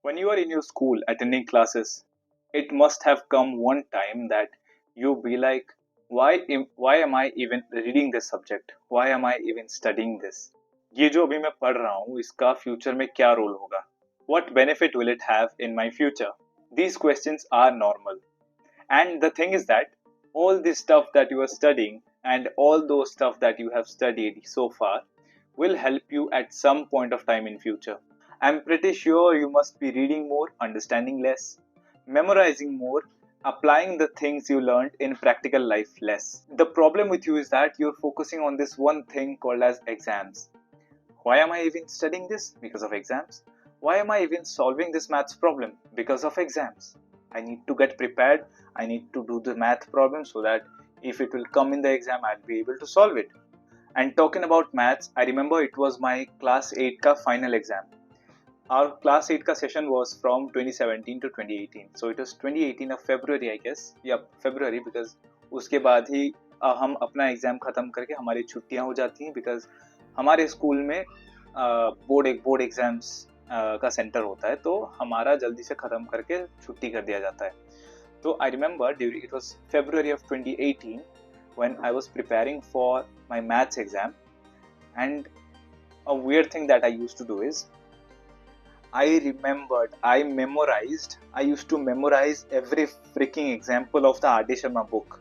When you are in your school attending classes, it must have come one time that you be like, why am I even reading this subject? Why am I even studying this? ये जो अभी मैं पढ़ रहा हूँ इसका future में क्या रोल होगा? What benefit will it have in my future? These questions are normal. And the thing is that all this stuff that you are studying and all those stuff that you have studied so far will help you at some point of time in future. I'm pretty sure you must be reading more, understanding less, memorizing more, applying the things you learned in practical life less. The problem with you is that you're focusing on this one thing called as exams. Why am I even studying this? Because of exams. Why am I even solving this maths problem? Because of exams. I need to get prepared. I need to do the math problem so that if it will come in the exam, I'll be able to solve it. And talking about maths, I remember it was my class 8 का final exam. Our class 8 का session was from 2017 to 2018. So it was 2018 of February, I guess. Yeah, February, because उसके बाद ही हम अपना exam खत्म करके हमारी छुट्टियां हो जाती हैं बिकॉज हमारे स्कूल में बोर्ड एग्जाम्स का सेंटर होता है, तो हमारा जल्दी से खत्म करके छुट्टी कर दिया जाता है. तो I remember during it was February of 2018 when I was preparing for my maths exam, and a weird thing that I used to do is I used to memorize every freaking example of the R.D. Sharma book.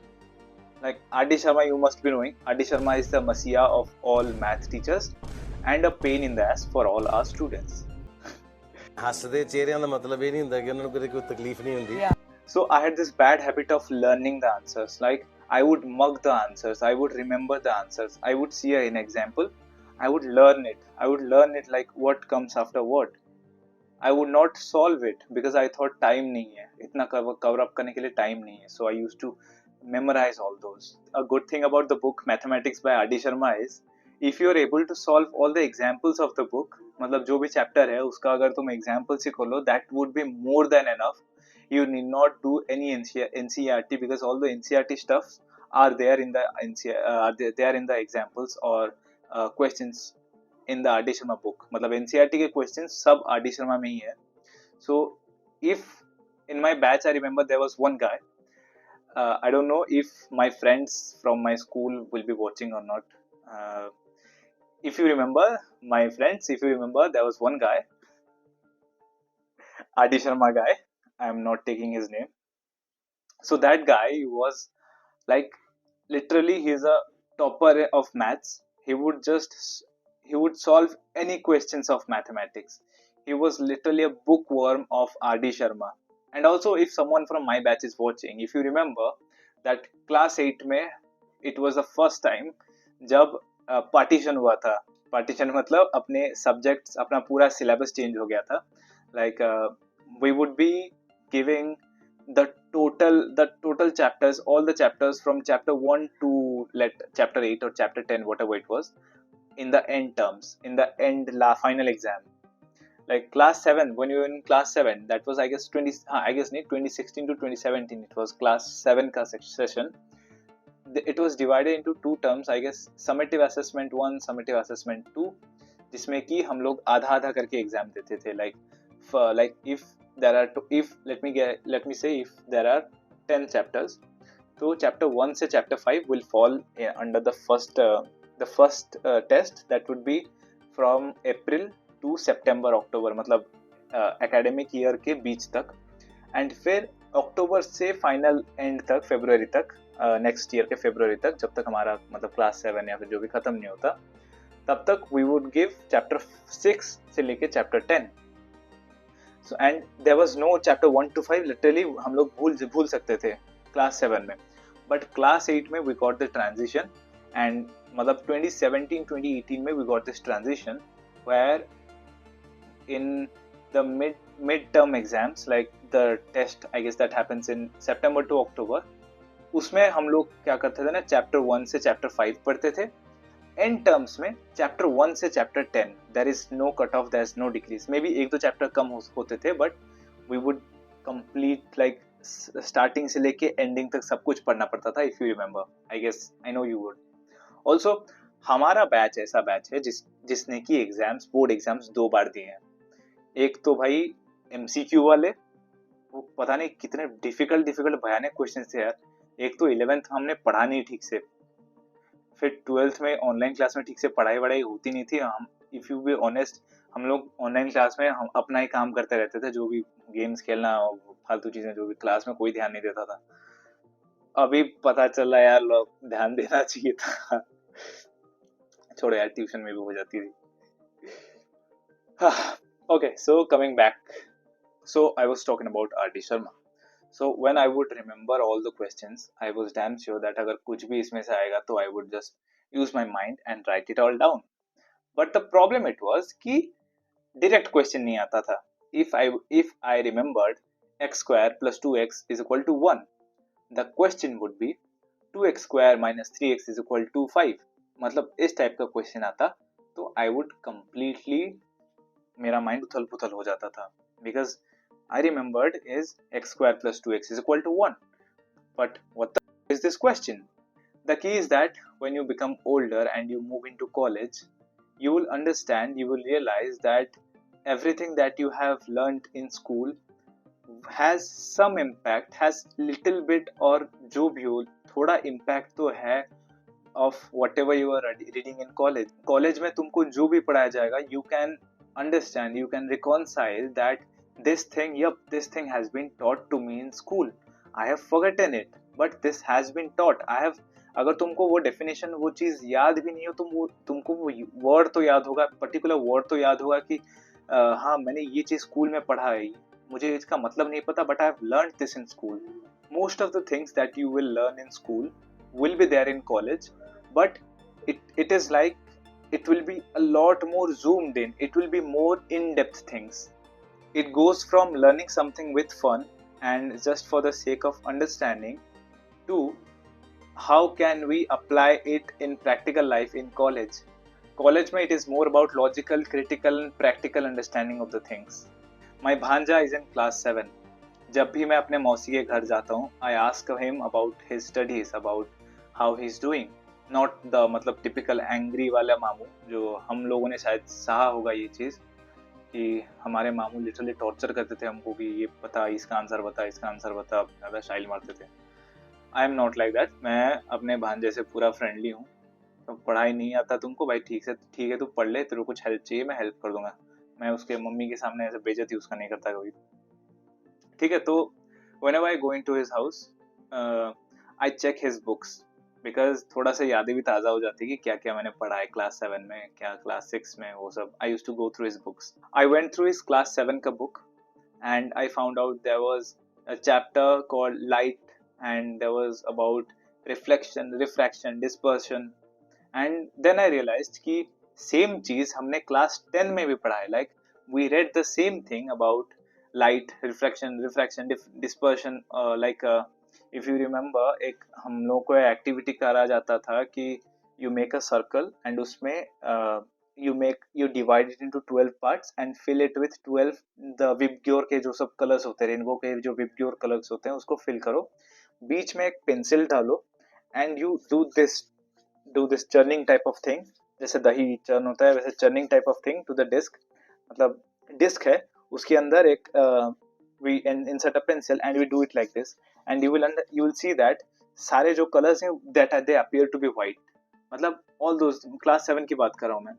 Like R.D. Sharma, you must be knowing, R.D. Sharma is the messiah of all math teachers and a pain in the ass for all our students. ਹੱਸਦੇ ਚਿਹਰਿਆਂ ਦਾ ਮਤਲਬ ਇਹ ਨਹੀਂ ਹੁੰਦਾ ਕਿ ਉਹਨਾਂ ਨੂੰ ਕਦੇ ਕੋਈ ਤਕਲੀਫ ਨਹੀਂ ਹੁੰਦੀ. So I had this bad habit of learning the answers. Like I would mug the answers, I would remember the answers, I would see an example, I would learn it like what comes after what. I would not solve it because I thought time नहीं है, इतना cover up करने के लिए time नहीं है. So I used to memorize all those. A good thing about the book Mathematics by R.D. Sharma is if you are able to solve all the examples of the book, मतलब जो भी chapter है उसका अगर तुम example से खोलो, that would be more than enough. You need not do any NCERT because all the NCERT stuffs are there in the they are in the examples or questions in the R.D. Sharma book. मतलब NCERT के questions सब R.D. Sharma में ही है. So if in my batch I remember there was one guy, I don't know if my friends from my school will be watching or not. If you remember, my friends, if you remember, there was one guy, R.D. Sharma guy. I am not taking his name. So that guy was like literally he's a topper of maths. He would solve any questions of mathematics. He was literally a bookworm of R.D. Sharma. And also if someone from my batch is watching, if you remember that class 8 में it was the first time जब partition हुआ था. Partition मतलब अपने subjects, अपना पूरा syllabus change हो गया था. Like we would be giving the total chapters, all the chapters from chapter 1 to chapter 8 or chapter 10, whatever it was, in the end terms, in the end final exam. Like class 7, when you were in class 7, that was I guess 2016 to 2017, it was class 7 का session. It was divided into two terms, I guess, summative assessment 1, summative assessment 2, जिसमें कि हम लोग आधा आधा करके exam देते थे. like if there are let me say if there are 10 chapters, so chapter 1 से chapter 5 will fall under the first test, that would be from April to September October, मतलब academic year के बीच तक, and फिर अक्टूबर से final and तक फरवरी तक, next year के फरवरी तक, जब तक हमारा मतलब क्लास 7 या फिर जो भी खत्म नहीं होता तब तक वी वुड गिव चैप्टर 6 से लेके chapter 10. So and there was no chapter 1 to 5, literally हम लोग भूल सकते थे क्लास 7 में. बट क्लास 8 में we got the transition, and मतलब 2017-2018 में we got this transition where in the mid-term exams, like the test I guess that happens in September to October, उसमें हम लोग क्या करते थे ना, चैप्टर 1 से चैप्टर 5 पढ़ते थे. एंड टर्म्स में चैप्टर 1 से chapter 10 there is no cut off, there is no decrease. May be एक दो चैप्टर कम होते थे, but we would complete like starting से लेके एंडिंग तक सब कुछ पढ़ना पड़ता था. If you remember, I guess, I know you would also. हमारा बैच ऐसा बैच है जिसने कि एग्जाम्स, बोर्ड एग्जाम्स 2 बार दिए हैं. एक तो भाई MCQ वाले, वो पता नहीं कितने डिफिकल्ट भयानक क्वेश्चन थे यार। एक तो 11th हमने पढ़ा नहीं ठीक से, फिर 12th में ऑनलाइन क्लास में ठीक से पढ़ाई होती नहीं थी। हम इफ यू बी ऑनेस्ट, हम लोग ऑनलाइन क्लास में हम अपना ही काम करते रहते थे, जो भी गेम्स खेलना और फालतू चीजें, जो भी, क्लास में कोई ध्यान नहीं देता था। अभी पता चला यार, लोग ध्यान देना चाहिए था। छोड़ो यार, ट्यूशन में भी हो जाती थी। Okay, so coming back, so I was talking about R.D. Sharma. So when I would remember all the questions, I was damn sure that अगर कुछ भी इसमें से आएगा तो I would just use my mind and write it all down. But the problem it was कि direct question नहीं आता था. If I remembered x square plus 2x is equal to 1, the question would be 2x square minus 3x is equal to 5. मतलब इस type का question आता तो I would completely, मेरा माइंड उथल पुथल हो जाता था, because I remembered is x square plus 2x is equal to 1. But what is this question? The key is that when you become older and you move into college, you will understand, you will realize that everything that you have learned in school has some impact, has little bit, और जो भी हो थोड़ा impact तो है of whatever you are reading in college. College में तुमको जो भी पढ़ाया जाएगा, you can understand, you can reconcile that this thing, yep, this thing has been taught to me in school. I have forgotten it, but this has been taught. I have, अगर तुमको वो definition, वो चीज़ याद भी नहीं हो, तुमको वो वर्ड तो याद होगा, पर्टिकुलर वर्ड तो याद होगा कि हाँ मैंने ये चीज़ स्कूल में पढ़ा है, मुझे इसका मतलब नहीं पता, but I have learn this in school. Most of the things that you will learn in school will be there in college, but it is like it will be a lot more zoomed in, it will be more in-depth things. It goes from learning something with fun and just for the sake of understanding to how can we apply it in practical life in college. College mein it is more about logical, critical and practical understanding of the things. My bhanja is in class 7. जब भी मैं अपने मौसी के घर जाता हूँ, I ask him about his studies, about how he's doing. Not the मतलब typical angry वाला मामू, जो हम लोगों ने शायद सहा होगा ये चीज़, कि हमारे मामू लिटरली टॉर्चर करते थे हमको कि ये बता, इसका आंसर बता, इसका आंसर बता, ज़्यादा स्टाइल मारते थे. I am not like that. मैं अपने भांजे से पूरा फ्रेंडली हूँ. तो पढ़ाई नहीं आता तुमको भाई, ठीक है, तू पढ़ ले, तेरे को कुछ हेल्प चाहिए मैं हेल्प कर दूंगा. मैं उसके मम्मी के सामने ऐसे बेइज्जती उसका नहीं करता कभी. ठीक है, तो whenever I go into his house, I check his books, because थोड़ा सा यादें भी ताज़ा हो जाती है कि क्या क्या मैंने पढ़ा है क्लास 7 में, क्या क्लास 6 में, वो सब. I used to go through his books. I went through his class 7 का book and I found out there was a chapter called light, and there was about reflection, refraction, dispersion, and then I realized कि same चीज़ हमने class 10 में भी पढ़ा है. Like we read the same thing about light, refraction, dispersion. If you remember, एक हम लोग को एक्टिविटी करा जाता था कि you make a circle and उसमें you divide it into 12 parts and fill it with 12 the Vibgyor के जो सब कलर्स होते हैं, रेनबो के जो Vibgyor कलर्स होते हैं, उसको फिल करो, बीच में एक पेंसिल डालो and you do this churning type of thing. जैसे दही चर्न होता है वैसे churning type of thing to the disc. मतलब डिस्क है, उसके अंदर एक we insert a pencil and we do it like this, and you will see that सारे जो कलर्स हैं that they appear to be white. मतलब all those class 7 की बात कर रहा हूँ मैं.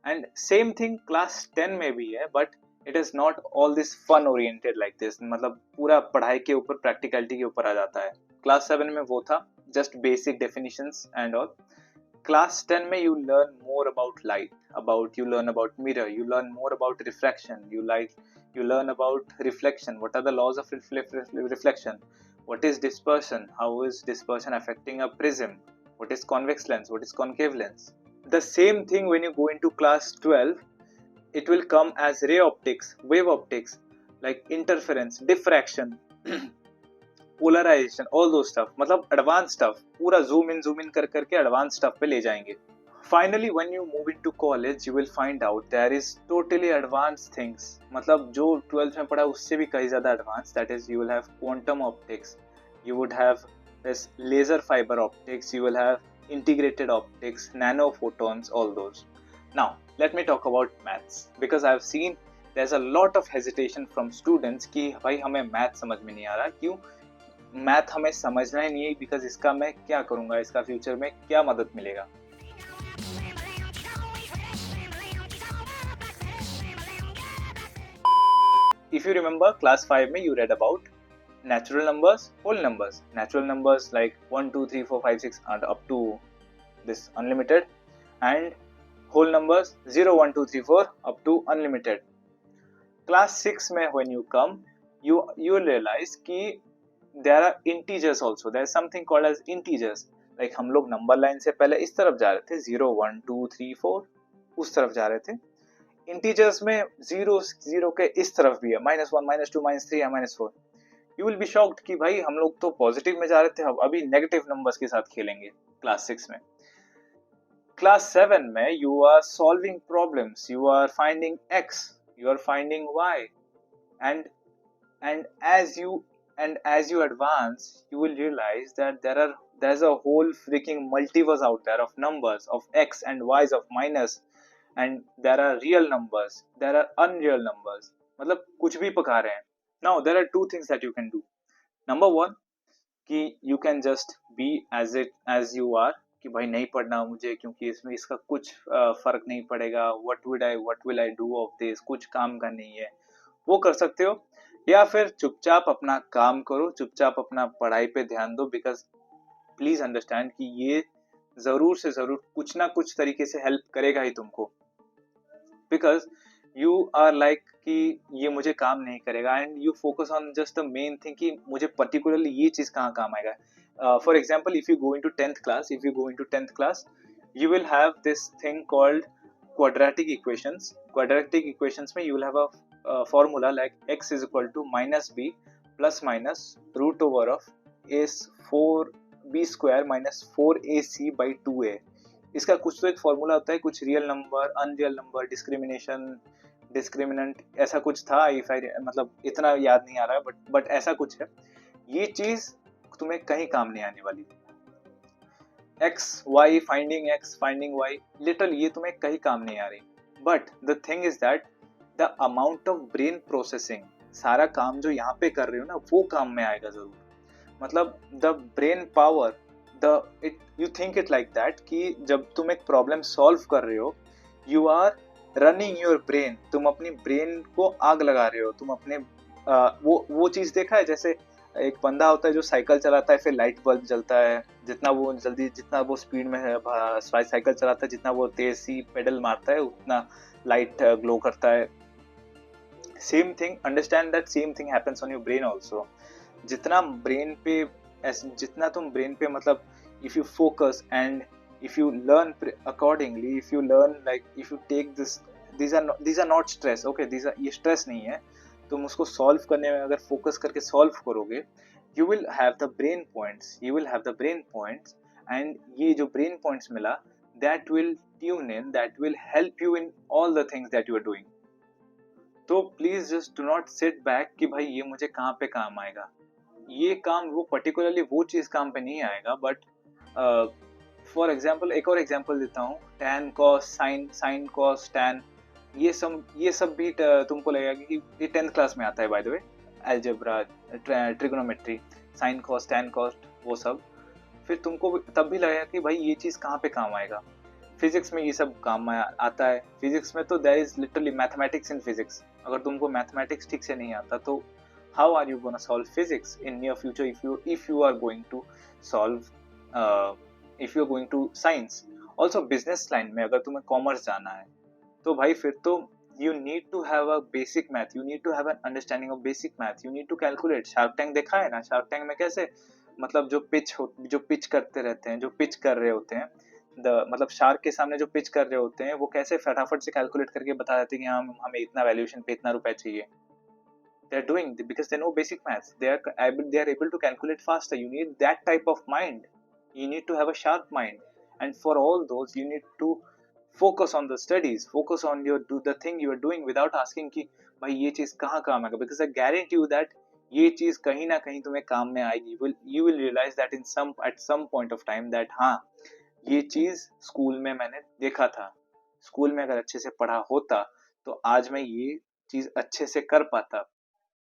And same thing class 10 में भी है, but it is not all this fun oriented like this. मतलब पूरा पढ़ाई के ऊपर, practicality के ऊपर आ जाता है. class 7 में वो था just basic definitions and all. Class 10 में you learn more about light, you learn about mirror, you learn more about refraction, you learn about reflection, what are the laws of reflection, what is dispersion, how is dispersion affecting a prism, what is convex lens, what is concave lens. The same thing when you go into class 12, it will come as ray optics, wave optics, like interference, diffraction, polarisation, all those stuff. मतलब advance stuff, पूरा zoom in कर करके advance stuff पे ले जाएंगे. Finally when you move into college you will find out there is totally advance things. मतलब जो 12th में पढ़ा उससे भी कहीं ज्यादा advance. That is you will have quantum optics, you would have this laser fiber optics, you will have integrated optics, nano photons, all those. Now let me talk about maths, because I've seen there's a lot of hesitation from students कि भाई हमें math समझ में नहीं आ रहा, क्यों math हमें समझना ही नहीं है, बिकॉज इसका मैं क्या करूंगा, इसका फ्यूचर में क्या मदद मिलेगा. If you remember class 5 में you read about natural numbers, whole numbers. Natural numbers like 1, 2, 3, 4, 5, 6 and up to this unlimited, and whole numbers 0, 1, 2, 3, 4 up to unlimited. Class 6 में when you come, you realize कि there are integers also. There is something called as integers. Like हम लोग number line से पहले इस तरफ जा रहे थे, 0, 1, 2, 3, 4 उस तरफ जा रहे थे. इंटीजर्स में जीरो के इस तरफ भी है, -1, -2, -3 या -4. यू विल बी शॉक्ड कि भाई हम लोग तो पॉजिटिव में जा रहे थे, अब अभी नेगेटिव नंबर्स के साथ खेलेंगे. क्लास 6 में. क्लास 7 में you are solving problems, you are finding x, you are finding y, and as you advance, you will realize that there's a whole freaking multiverse out there of numbers, of x and y's, of minus, and there are real numbers, there are unreal numbers. मतलब कुछ भी पका रहे हैं. Now there are two things that you can do. Number one, कि you can just be as you are, कि भाई नहीं पढ़ना मुझे क्योंकि इसमें इसका कुछ फर्क नहीं पड़ेगा, what will I do of this, कुछ काम का नहीं है, वो कर सकते हो. या फिर चुपचाप अपना काम करो, चुपचाप अपना पढ़ाई पे ध्यान दो, बिकॉज प्लीज अंडरस्टैंड कि ये जरूर से जरूर कुछ ना कुछ तरीके से हेल्प करेगा ही तुमको, बिकॉज यू आर लाइक कि ये मुझे काम नहीं करेगा, and you focus on just the main thing कि मुझे पर्टिकुलरली ये चीज कहाँ काम आएगा. For example, if you go into 10th class, you will have this thing called quadratic equations. Quadratic equations में you will have a formula like x is equal to -b plus minus root over of a4b square minus 4ac by 2a. इसका कुछ तो एक formula होता है, कुछ real number, unreal number, discriminant ऐसा कुछ था. मतलब इतना याद नहीं आ रहा है, बट ऐसा कुछ है. ये चीज तुम्हें कहीं काम नहीं आने वाली. फाइंडिंग वाई लिटरली ये तुम्हें कहीं काम नहीं आ रही. But the thing is that the amount of brain processing, सारा काम जो यहाँ पे कर रही हो ना, वो काम में आएगा जरूर. मतलब the brain power, you think it like that कि जब तुम एक प्रॉब्लम सॉल्व कर रहे हो, you are running your brain, तुम अपनी ब्रेन को आग लगा रहे हो. तुम अपने वो चीज देखा है, जैसे एक बंदा होता है जो साइकिल चलाता है, फिर लाइट बल्ब जलता है, जितना वो स्पीड में साइकिल चलाता है, जितना वो तेज सी पेडल मारता है, उतना लाइट ग्लो करता है. Same thing, understand that same thing happens on your brain also. जितना तुम ब्रेन पे मतलब if you focus and if you learn accordingly, if you learn like if you take these are not stress, okay, ये stress नहीं है. तुम उसको solve करने में अगर फोकस करके सॉल्व करोगे, you will have the brain points, and ये जो brain points मिला, that will tune in, that will help you in all the things that you are doing. तो please just do not sit back कि भाई ये मुझे कहाँ पे काम आएगा. ये काम वो पर्टिकुलरली वो चीज काम पे नहीं आएगा. बट फॉर एग्जाम्पल एक और एग्जाम्पल देता हूँ, tan cos sin cos tan, ये सब भी तुमको लगेगा कि ये 10th क्लास में आता है. By the way, algebra, trigonometry, sin cos tan cos, वो सब फिर तुमको तब भी लगेगा कि भाई ये चीज कहाँ पे काम आएगा. फिजिक्स में ये सब काम में आता है. फिजिक्स में तो there is literally mathematics in physics. अगर तुमको मैथमेटिक्स ठीक से नहीं आता तो how are you gonna solve physics in near future if you are going to solve if you are going to science. Also business line में अगर तुम्हें कॉमर्स जाना है तो भाई फिर तो you need to have a basic math, you need to have an understanding of basic math, you need to calculate. Shark tank देखा है ना, शार्क टैंक में कैसे मतलब जो पिच करते रहते हैं, जो पिच कर रहे होते हैं, मतलब शार्क के सामने जो पिच कर रहे होते हैं, वो कैसे फटाफट से कैलकुलेट करके बता देते हैं कि हमें इतना वैल्यूएशन पे इतना रुपए चाहिए. They are doing because they know basic maths. They are able to calculate faster. You need that type of mind. You need to have a sharp mind, and for all those you need to focus on the studies, focus on do the thing you are doing without asking कि भाई ये चीज कहाँ काम आएगा, because I guarantee you that ये चीज कहीं ना कहीं तुम्हें काम में आएगी. You will realize that at some point of time that हाँ ये चीज स्कूल में मैंने देखा था, स्कूल में अगर अच्छे से पढ़ा होता तो आज मैं ये चीज अच्छे से कर पाता